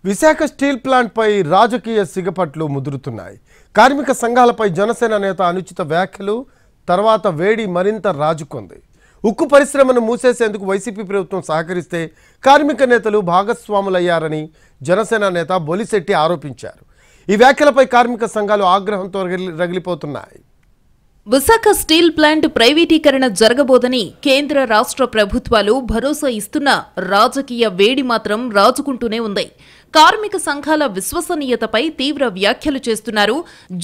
Visakha steel plant పై రాజకీయ సిగపట్లు ముదురుతున్నాయి. కార్మిక సంఘాలపై జనసేన నేత అనుచిత వ్యాఖ్యలు తర్వాత వేడి మరింత రాజుకుంది. ఉక్కు పరిశ్రమను మూసేసేందుకు వైసీపీ ప్రభుత్వం సహకరిస్తే కార్మిక నేతలు భాగస్వాములయ్యారని జనసేన నేత బొలిశెట్టి ఆరోపించారు. ఈ వ్యాఖ్యలపై కార్మిక సంఘాలు ఆగ్రహంతో రగిలిపోతున్నాయి. విశాఖ స్టీల్ ప్లాంట్ ప్రైవేటీకరణ జరగబోదని కేంద్ర రాష్ట్ర ప్రభుత్వాలు భరోసా ఇస్తున్న రాజకీయ వేడి మాత్రం రాజుకుంటూనే ఉంది. కార్మిక సంఘాల విశ్వసనీయతపై తీవ్ర వ్యాఖ్యలు చేస్తున్నారు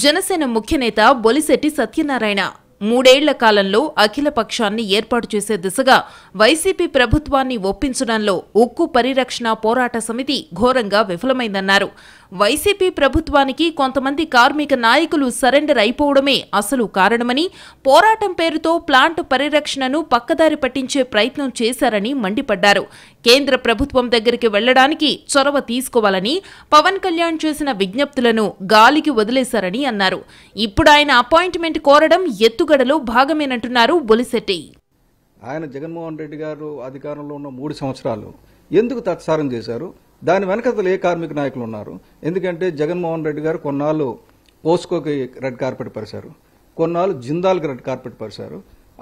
జనసేన ముఖ్య నేత బొలిశెట్టి సత్యనారాయణ. 3 ఏళ్ల కాలంలో అఖిల పక్షాన్ని ఏర్పాటు చేసే దిశగా వైసీపీ ప్రభుత్వాన్ని ఒప్పించడంలో ఉక్కు పరిరక్షణ పోరాట సమితి ఘోరంగా విఫలమైందన్నారు. వైసీపీ ప్రభుత్వానికి కొంతమంది కార్మిక నాయకులు సరెండర్ అయిపోవడమే అసలు కారణమని, పోరాటం పేరుతో ప్లాంట్ పరిరక్షణను పక్కదారి పట్టించే ప్రయత్నం చేశారని మండిపడ్డారు. కేంద్ర ప్రభుత్వం దగ్గరికి వెళ్లడానికి చొరవ తీసుకోవాలని పవన్ కళ్యాణ్ చేసిన విజ్ఞప్తులను గాలికి వదిలేశారని అన్నారు. ఇప్పుడు ఆయన అపాయింట్మెంట్ కోరడం ఎత్తుగడలో భాగమేనంటున్నారు బొలిశెట్టి. ఆయన జగన్మోహన్ రెడ్డి గారు అధికారంలో ఉన్న 3 సంవత్సరాలు ఎందుకు తత్సారం చేశారు? దాని వెనకతలు ఏ కార్మిక నాయకులు ఉన్నారు? ఎందుకంటే జగన్మోహన్ రెడ్డి గారు కొన్నాళ్ళు పోస్కోకి రెడ్ కార్పెట్ పరిచారు, కొన్నాళ్ళు జిందాల్కి రెడ్ కార్పెట్ పరిచారు.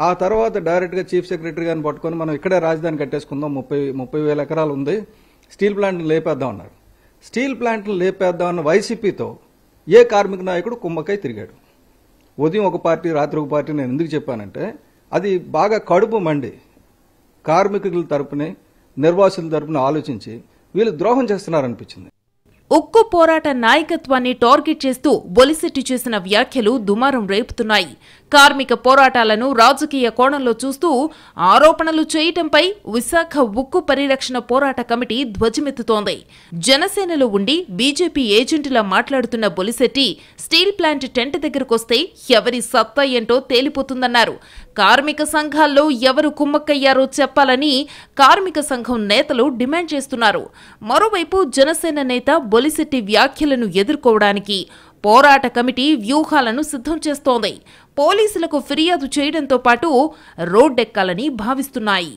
ఆ తర్వాత డైరెక్ట్గా చీఫ్ సెక్రటరీ గారిని పట్టుకొని మనం ఇక్కడే రాజధాని కట్టేసుకుందాం, 30,000 ఎకరాలు ఉంది, స్టీల్ ప్లాంట్ని లేపేద్దాం అన్నారు. స్టీల్ ప్లాంట్ని లేపేద్దాం అన్న వైసీపీతో ఏ కార్మిక నాయకుడు కుమ్మకై తిరిగాడు? ఉదయం ఒక పార్టీ, రాత్రి ఒక పార్టీ. నేను ఎందుకు చెప్పానంటే అది బాగా కడుపు మండి కార్మికుల తరపునే, నిర్వాసితుల తరపున ఆలోచించి వీళ్ళు ద్రోహం చేస్తున్నారనిపించింది. ఉక్కు పోరాట నాయకత్వాన్ని టార్గెట్ చేస్తూ బొలిశెట్టి చేసిన వ్యాఖ్యలు దుమారం రేపుతున్నాయి. కార్మిక పోరాటాలను రాజకీయ కోణంలో చూస్తూ ఆరోపణలు చేయటంపై విశాఖ ఉక్కు పరిరక్షణ పోరాట కమిటీ ధ్వజమెత్తుతోంది. జనసేనలో ఉండి బీజేపీ ఏజెంట్లా మాట్లాడుతున్న బొలిశెట్టి స్టీల్ ప్లాంట్ టెంట్ దగ్గరకొస్తే ఎవరి సత్తా ఏంటో తేలిపోతుందన్నారు. కార్మిక సంఘాల్లో ఎవరు కుమ్మక్కయ్యారో చెప్పాలని కార్మిక సంఘం నేతలు డిమాండ్ చేస్తున్నారు. మరోవైపు జనసేన నేత బొలిశెట్టి వ్యాఖ్యలను ఎదుర్కోవడానికి పోరాట కమిటీ వ్యూహాలను సిద్ధం చేస్తోంది. పోలీసులకు ఫిర్యాదు చేయడంతో పాటు రోడ్డెక్కాలని భావిస్తున్నాయి.